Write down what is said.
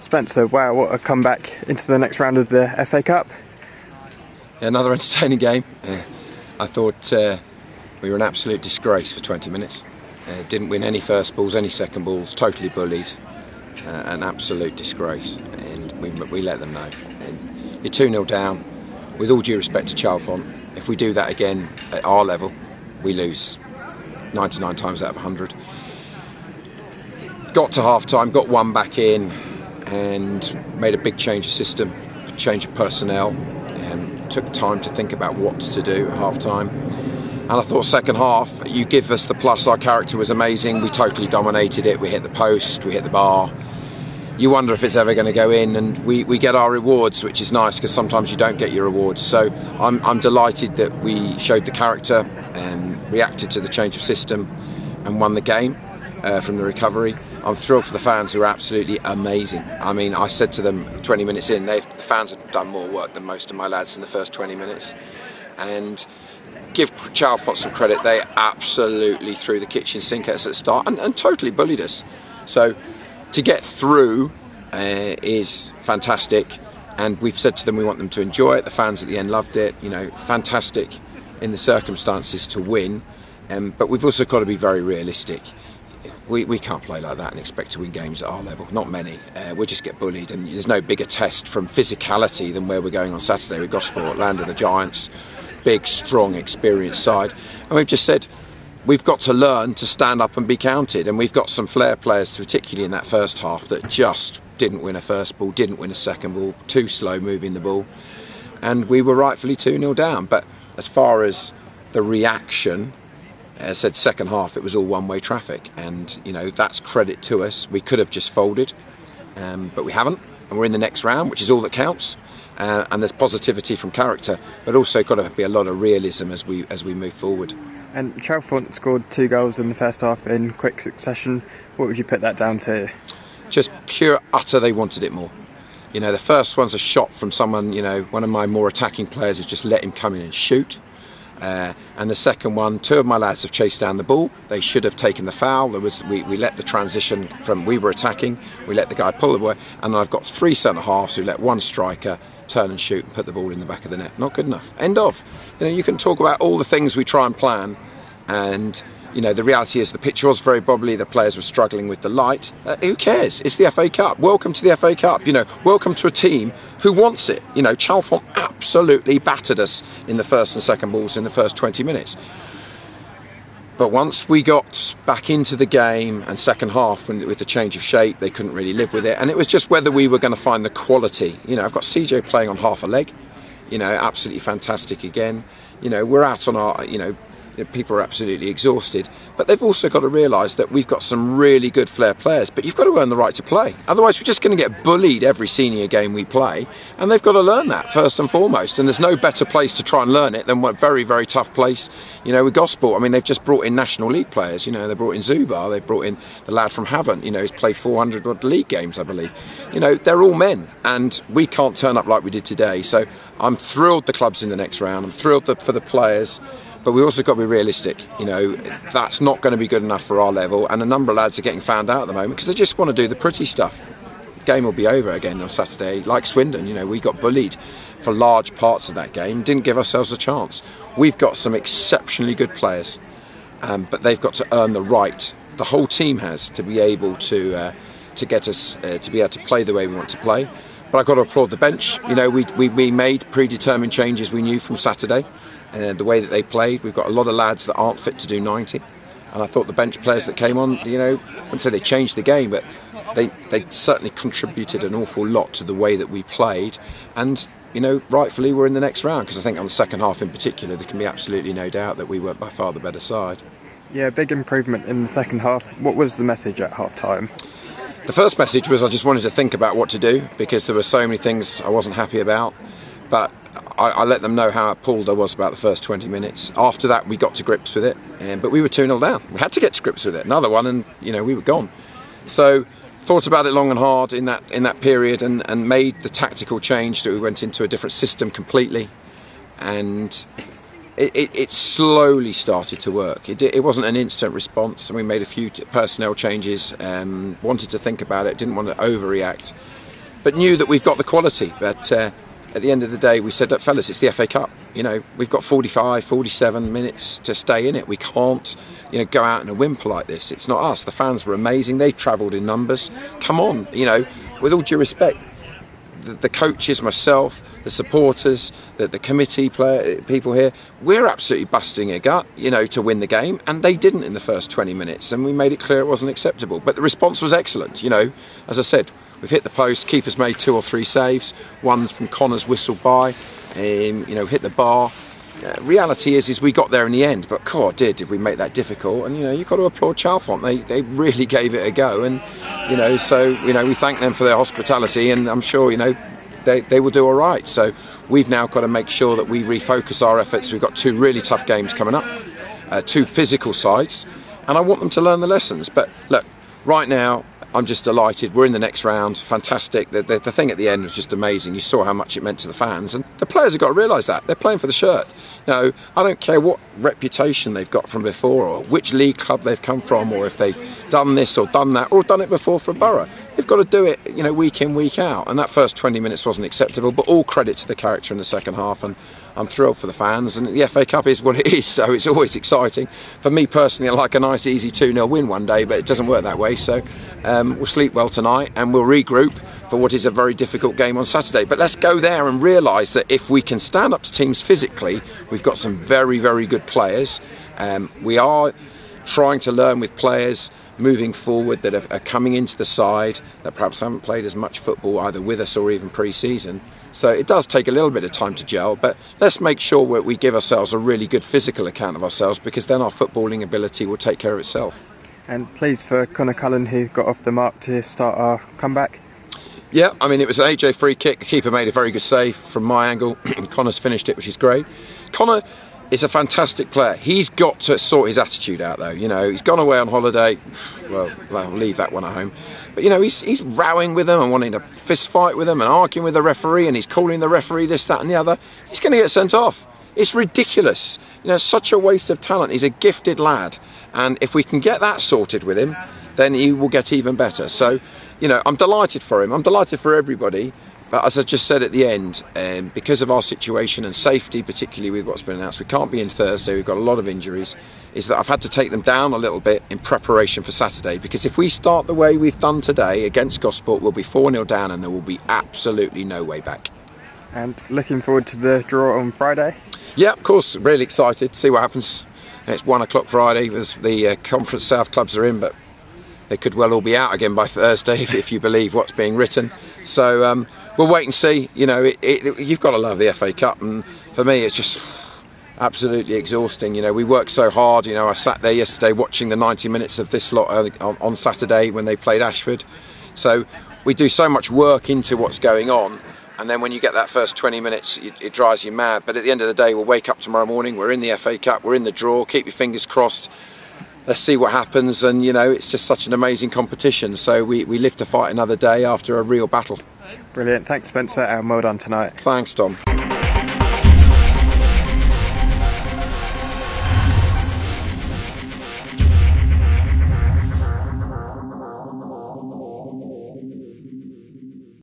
Spencer, wow, what a comeback into the next round of the FA Cup. Yeah, another entertaining game. I thought we were an absolute disgrace for 20 minutes. Didn't win any first balls, any second balls, totally bullied. An absolute disgrace, and we let them know. And you're 2-0 down, with all due respect to Chalfont. If we do that again at our level, we lose 99 times out of 100. Got to half-time, got one back in, and made a big change of system, a change of personnel, and took time to think about what to do at half-time. And I thought second half, you give us the plus, our character was amazing, we totally dominated it, we hit the post, we hit the bar. You wonder if it's ever going to go in, and we get our rewards, which is nice because sometimes you don't get your rewards. So I'm delighted that we showed the character and reacted to the change of system and won the game from the recovery. I'm thrilled for the fans, who are absolutely amazing. I mean, I said to them 20 minutes in, the fans have done more work than most of my lads in the first 20 minutes. And give Chalfont some credit, they absolutely threw the kitchen sink at us at the start and totally bullied us. So to get through is fantastic, and we've said to them we want them to enjoy it. The fans at the end loved it. You know, fantastic in the circumstances to win, but we've also got to be very realistic. We can't play like that and expect to win games at our level. Not many. We'll just get bullied, and there's no bigger test from physicality than where we're going on Saturday with Gosport, land of the Giants, big, strong, experienced side. And we've just said we've got to learn to stand up and be counted, and we've got some flair players, particularly in that first half, that just didn't win a first ball, didn't win a second ball, too slow moving the ball, and we were rightfully 2-0 down. But as far as the reaction, as I said, second half it was all one-way traffic, and you know, that's credit to us. We could have just folded, but we haven't, and we're in the next round, which is all that counts. And there's positivity from character, but also got to be a lot of realism as we move forward. And Chalfont scored 2 goals in the first half in quick succession. What would you put that down to? Just pure utter, they wanted it more. You know, the first one's a shot from someone, you know, one of my more attacking players has just let him come in and shoot. And the second one, 2 of my lads have chased down the ball. They should have taken the foul. We let the transition from, we were attacking, we let the guy pull the ball, and I've got 3 centre-halves who let 1 striker turn and shoot and put the ball in the back of the net. Not good enough. End of. You know, you can talk about all the things we try and plan, and you know, the reality is the pitch was very bubbly, the players were struggling with the light. Who cares? It's the FA Cup. Welcome to the FA Cup. You know, welcome to a team who wants it. You know, Chalfont absolutely battered us in the first and second balls in the first 20 minutes. But once we got back into the game, and second half, with the change of shape, they couldn't really live with it. And it was just whether we were going to find the quality. You know, I've got CJ playing on half a leg. You know, absolutely fantastic again. You know, we're out on our, you know, people are absolutely exhausted. But they've also got to realise that we've got some really good flair players, but you've got to earn the right to play. Otherwise, we're just going to get bullied every senior game we play, and they've got to learn that first and foremost. And there's no better place to try and learn it than what very, very tough place, you know, with Gosport. I mean, they've just brought in National League players. You know, they brought in Zubar, they brought in the lad from Havant, you know, who's played 400 odd league games, I believe. You know, they're all men, and we can't turn up like we did today. So I'm thrilled the club's in the next round. I'm thrilled for the players. But we also got to be realistic. You know, that's not going to be good enough for our level, and a number of lads are getting found out at the moment because they just want to do the pretty stuff. The game will be over again on Saturday. Like Swindon, you know, we got bullied for large parts of that game, didn't give ourselves a chance. We've got some exceptionally good players, but they've got to earn the right. The whole team has to be able to get us to be able to play the way we want to play. But I've got to applaud the bench. You know, we made predetermined changes we knew from Saturday. The way that they played, we've got a lot of lads that aren't fit to do 90, and I thought the bench players that came on, you know, I wouldn't say they changed the game, but they certainly contributed an awful lot to the way that we played. And you know, rightfully we're in the next round, because I think on the second half in particular there can be absolutely no doubt that we were by far the better side. Yeah, big improvement in the second half. What was the message at half time? The first message was I just wanted to think about what to do, because there were so many things I wasn't happy about, but I let them know how appalled I was about the first 20 minutes. After that, we got to grips with it, but we were 2-0 down. We had to get to grips with it. Another one, and you know, we were gone. So, thought about it long and hard in that period, and made the tactical change that we went into a different system completely, and it slowly started to work. It wasn't an instant response, and we made a few personnel changes. Wanted to think about it, didn't want to overreact. but knew that we've got the quality. But at the end of the day, we said, look, fellas, it's the FA Cup. You know, we've got 45, 47 minutes to stay in it. We can't, you know, go out in a whimper like this. It's not us. The fans were amazing. They travelled in numbers. Come on, you know, with all due respect, the coaches, myself, the supporters, the committee people here, we're absolutely busting a gut, you know, to win the game, and they didn't in the first 20 minutes, and we made it clear it wasn't acceptable. But the response was excellent. You know, as I said, we've hit the post, keeper's made 2 or 3 saves, one from Connor's whistled by, you know, hit the bar. Reality is we got there in the end, but God, did we make that difficult? And you know, you've got to applaud Chalfont. They really gave it a go, and you know, so you know, we thank them for their hospitality, and I'm sure, you know, they will do all right. So we've now got to make sure that we refocus our efforts. We've got 2 really tough games coming up, 2 physical sides, and I want them to learn the lessons. But look, right now, I'm just delighted. We're in the next round. Fantastic. The thing at the end was just amazing. You saw how much it meant to the fans, and the players have got to realise that. They're playing for the shirt. No, I don't care what reputation they've got from before, or which league club they've come from, or if they've done this or done that, or done it before for Borough. They've got to do it, you know, week in, week out. And that first 20 minutes wasn't acceptable, but all credit to the character in the second half, and I'm thrilled for the fans. And the FA Cup is what it is, so it's always exciting. For me personally, I like a nice easy 2-0 win one day, but it doesn't work that way. So we'll sleep well tonight, and we'll regroup for what is a very difficult game on Saturday. But let's go there and realise that if we can stand up to teams physically, we've got some very, very good players. We are trying to learn with players moving forward that are coming into the side that perhaps haven't played as much football either with us or even pre-season. So it does take a little bit of time to gel, but let's make sure we give ourselves a really good physical account of ourselves, because then our footballing ability will take care of itself. And pleased for Connor Cullen, who got off the mark to start our comeback. Yeah, I mean, it was an AJ free kick. The keeper made a very good save from my angle. Connor's finished it, which is great. Connor is a fantastic player. He's got to sort his attitude out, though. You know, he's gone away on holiday. Well, I'll leave that one at home. But, you know, he's rowing with them and wanting to fist fight with them and arguing with the referee, and he's calling the referee this, that and the other. He's going to get sent off. It's ridiculous. You know, such a waste of talent. He's a gifted lad. And if we can get that sorted with him, then he will get even better. So, you know, I'm delighted for him. I'm delighted for everybody. But as I just said at the end, because of our situation and safety, particularly with what's been announced, we can't be in Thursday, we've got a lot of injuries, is that I've had to take them down a little bit in preparation for Saturday, because if we start the way we've done today against Gosport, we'll be 4-0 down and there will be absolutely no way back. And looking forward to the draw on Friday? Yeah, of course, really excited to see what happens. It's 1 o'clock Friday, the Conference South clubs are in, but they could well all be out again by Thursday if you believe what's being written. So we'll wait and see. You know, you've got to love the FA Cup, and for me it's just absolutely exhausting. You know, we work so hard. You know, I sat there yesterday watching the 90 minutes of this lot on Saturday when they played Ashford. So we do so much work into what's going on, and then when you get that first 20 minutes, it drives you mad. But at the end of the day, we'll wake up tomorrow morning, we're in the FA Cup, we're in the draw, keep your fingers crossed. Let's see what happens, and you know, it's just such an amazing competition, so we live to fight another day after a real battle. Brilliant, thanks Spencer, and well done tonight. Thanks Tom.